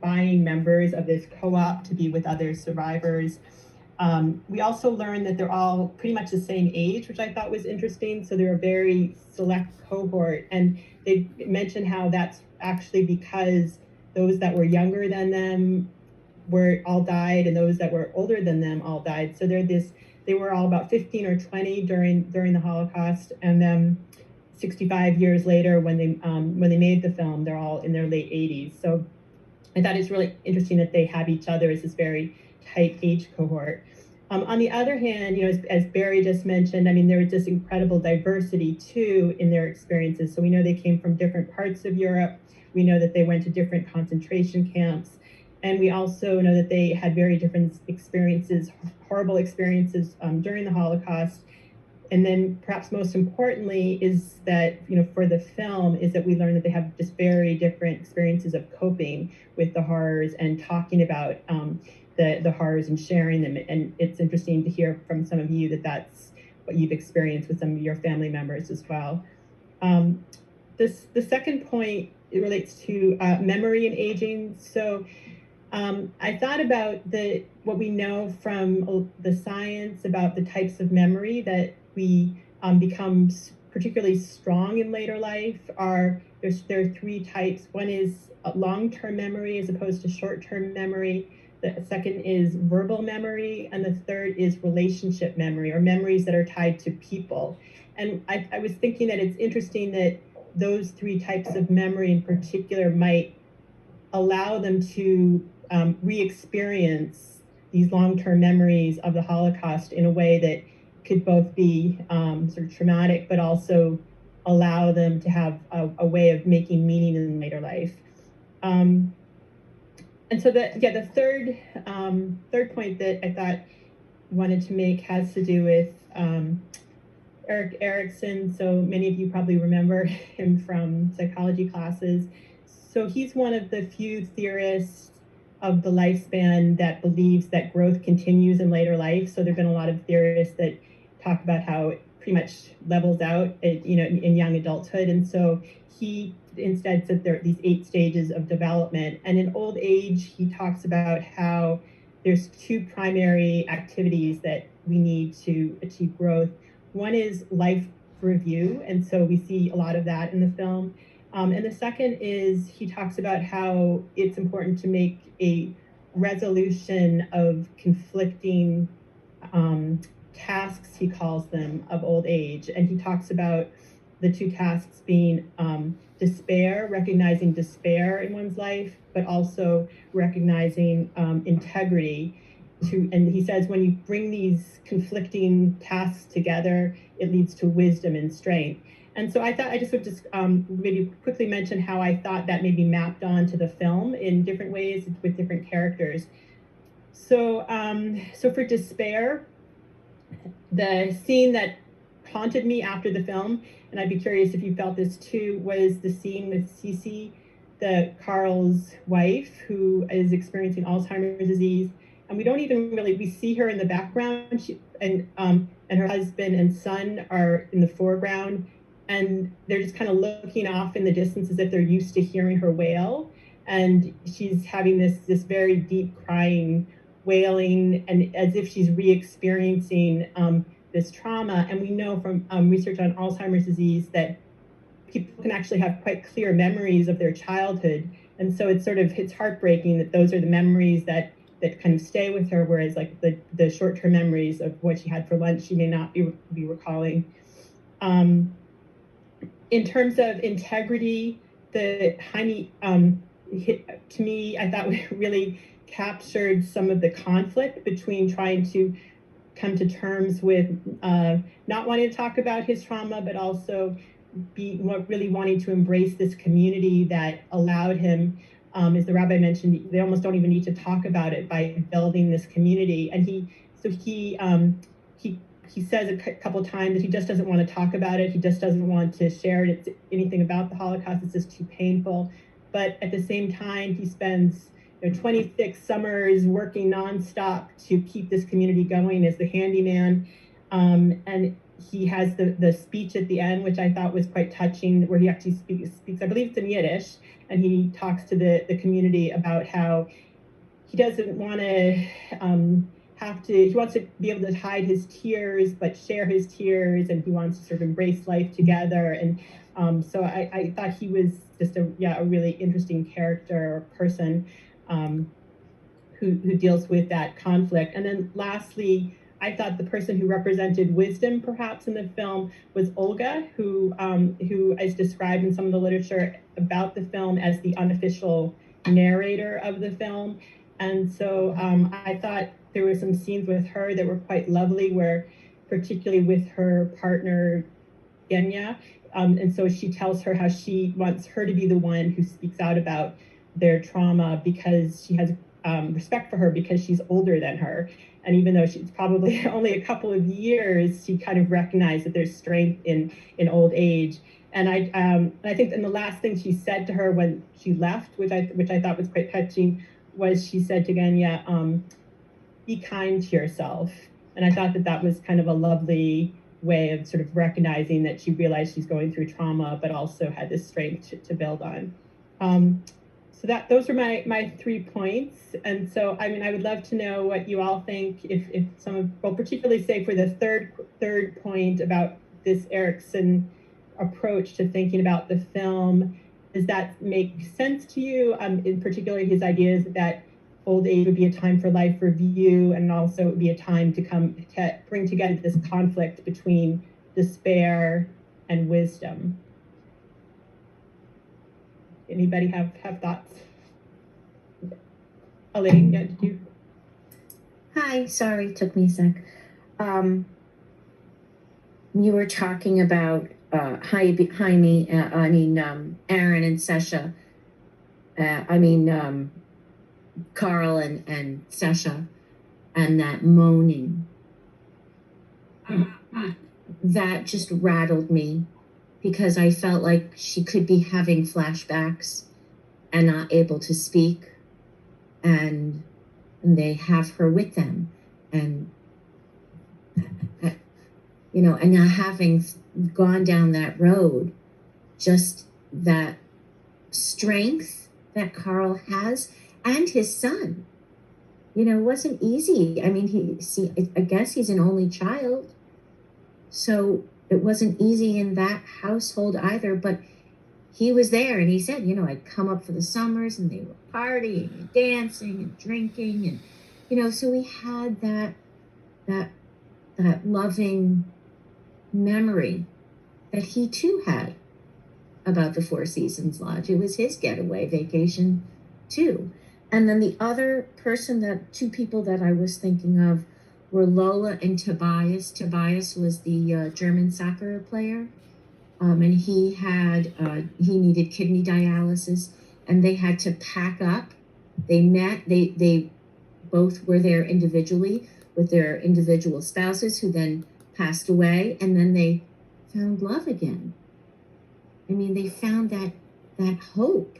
buying members of this co-op to be with other survivors. We also learned that they're all pretty much the same age, which I thought was interesting. So they're a very select cohort. And they mentioned how that's actually because those that were younger than them were all died, and those that were older than them all died. So they were all about 15 or 20 during the Holocaust, and then 65 years later, when they made the film, they're all in their late 80s. So I thought it's really interesting that they have each other as this very tight age cohort. On the other hand, as Barry just mentioned, I mean, there was this incredible diversity too in their experiences. So we know they came from different parts of Europe. We know that they went to different concentration camps. And we also know that they had very different experiences, horrible experiences during the Holocaust. And then perhaps most importantly is that, for the film, is that we learn that they have just very different experiences of coping with the horrors and talking about the horrors and sharing them. And it's interesting to hear from some of you that that's what you've experienced with some of your family members as well. The second point, it relates to memory and aging. So I thought about what we know from the science about the types of memory that we become particularly strong in later life. There are three types. One is long-term memory as opposed to short-term memory. The second is verbal memory, and the third is relationship memory, or memories that are tied to people. And I was thinking that it's interesting that those three types of memory in particular might allow them to re-experience these long-term memories of the Holocaust in a way that could both be sort of traumatic, but also allow them to have a way of making meaning in later life. And so the third point that I thought wanted to make has to do with Erik Erikson. So many of you probably remember him from psychology classes. So he's one of the few theorists of the lifespan that believes that growth continues in later life. So there've been a lot of theorists that talk about how it pretty much levels out in young adulthood. And so he instead said there are these 8 stages of development. And in old age, he talks about how there's 2 primary activities that we need to achieve growth. One is life review. And so we see a lot of that in the film. And the second is he talks about how it's important to make a resolution of conflicting tasks, he calls them, of old age. And he talks about the 2 tasks being despair, recognizing despair in one's life, but also recognizing integrity. And he says when you bring these conflicting tasks together, it leads to wisdom and strength. And so I thought I just would maybe quickly mention how I thought that may be mapped onto the film in different ways with different characters. So for despair, the scene that haunted me after the film, and I'd be curious if you felt this too, was the scene with Cece, Carl's wife, who is experiencing Alzheimer's disease. And we don't even we see her in the background, and her husband and son are in the foreground. And they're just kind of looking off in the distance as if they're used to hearing her wail. And she's having this very deep crying, wailing, and as if she's re-experiencing this trauma. And we know from research on Alzheimer's disease that people can actually have quite clear memories of their childhood. And so it's heartbreaking that those are the memories that kind of stay with her, whereas like the short-term memories of what she had for lunch, she may not be recalling. In terms of integrity, the Jaime, to me, I thought really captured some of the conflict between trying to come to terms with not wanting to talk about his trauma, but also really wanting to embrace this community that allowed him, as the rabbi mentioned, they almost don't even need to talk about it by building this community. And he says a couple of times that he just doesn't want to talk about it. He just doesn't want to share anything about the Holocaust. It's just too painful. But at the same time, he spends 26 summers working nonstop to keep this community going as the handyman. And he has the speech at the end, which I thought was quite touching, where he actually speaks, I believe it's in Yiddish, and he talks to the community about how he doesn't want to he wants to be able to hide his tears, but share his tears, and he wants to sort of embrace life together. And so I thought he was just a really interesting character or person who deals with that conflict. And then lastly, I thought the person who represented wisdom, perhaps in the film, was Olga, who is described in some of the literature about the film as the unofficial narrator of the film. And so I thought there were some scenes with her that were quite lovely, where particularly with her partner, Genya. And so she tells her how she wants her to be the one who speaks out about their trauma, because she has respect for her because she's older than her. And even though she's probably only a couple of years, she kind of recognized that there's strength in old age. And I think, and the last thing she said to her when she left, which I thought was quite touching, was she said to Genya, "Be kind to yourself." And I thought that was kind of a lovely way of sort of recognizing that she realized she's going through trauma, but also had this strength to build on. So those are my 3 points. And so, I mean, I would love to know what you all think, if some of, well, particularly say for the third point about this Erikson approach to thinking about the film, does that make sense to you? In particular, his ideas that old age would be a time for life review, and also it would be a time to bring together this conflict between despair and wisdom. Anybody have thoughts? Elaine, yeah, did you? Hi, sorry, took me a sec. You were talking about Jaime, Aaron and Sasha. Carl and Sasha, and that moaning. That just rattled me, because I felt like she could be having flashbacks and not able to speak, and they have her with them, and and not having gone down that road, just that strength that Carl has, and his son, wasn't easy. I mean, I guess he's an only child, so it wasn't easy in that household either, but he was there, and he said, I'd come up for the summers, and they were partying and dancing and drinking, and so we had that loving memory that he too had about the Four Seasons Lodge. It was his getaway vacation too. And then the other two people that I was thinking of were Lola and Tobias. Tobias was the German soccer player. And he needed kidney dialysis, and they had to pack up. They met, they both were there individually with their individual spouses, who then passed away, and then they found love again. I mean, they found that hope.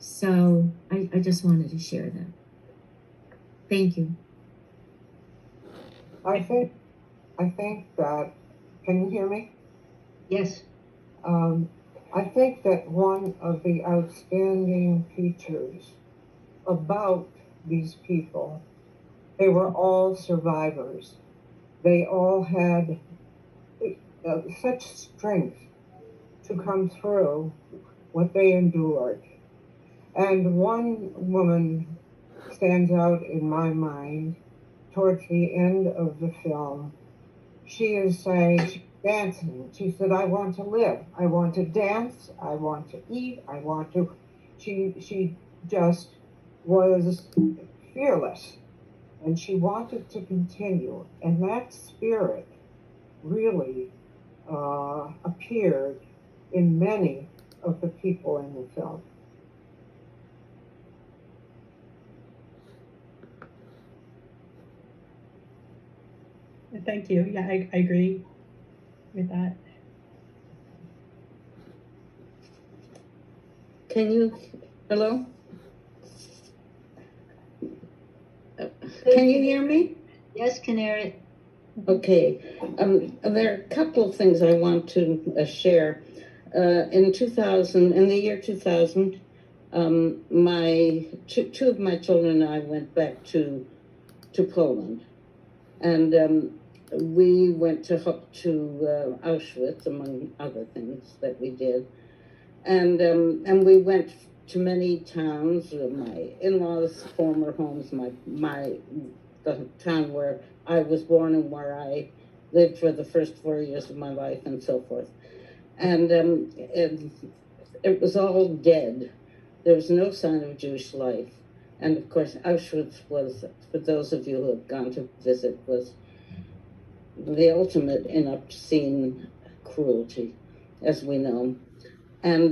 So I just wanted to share that. Thank you. I think that, can you hear me? Yes. I think that one of the outstanding features about these people, they were all survivors. They all had such strength to come through what they endured. And one woman stands out in my mind towards the end of the film. She is saying, dancing. She said, I want to live. I want to dance. I want to eat. I want to. She just was fearless, and she wanted to continue. And that spirit really appeared in many of the people in the film. Thank you. Yeah, I agree with that. Hello? Can you hear me? Yes, Canary. Okay. There are a couple of things I want to share. In the year 2000, my two of my children and I went back to Poland, and we went to Auschwitz, among other things that we did, and we went to many towns. My in-laws' former homes, the town where I was born and where I lived for the first 4 years of my life, and so forth. And it was all dead. There was no sign of Jewish life. And of course, Auschwitz was, for those of you who have gone to visit, was the ultimate in obscene cruelty, as we know. And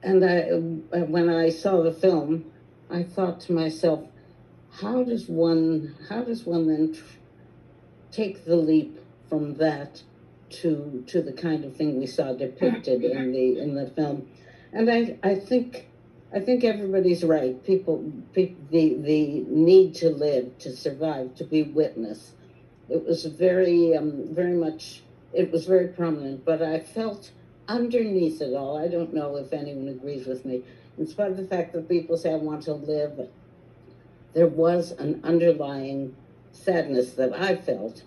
when I saw the film, I thought to myself, how does one then take the leap from that to the kind of thing we saw depicted in the film? And I think everybody's right. The need to live, to survive, to be witness. It was very much. It was very prominent. But I felt underneath it all, I don't know if anyone agrees with me, in spite of the fact that people say I want to live, there was an underlying sadness that I felt,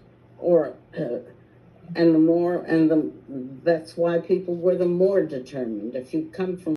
that's why people were the more determined. If you come from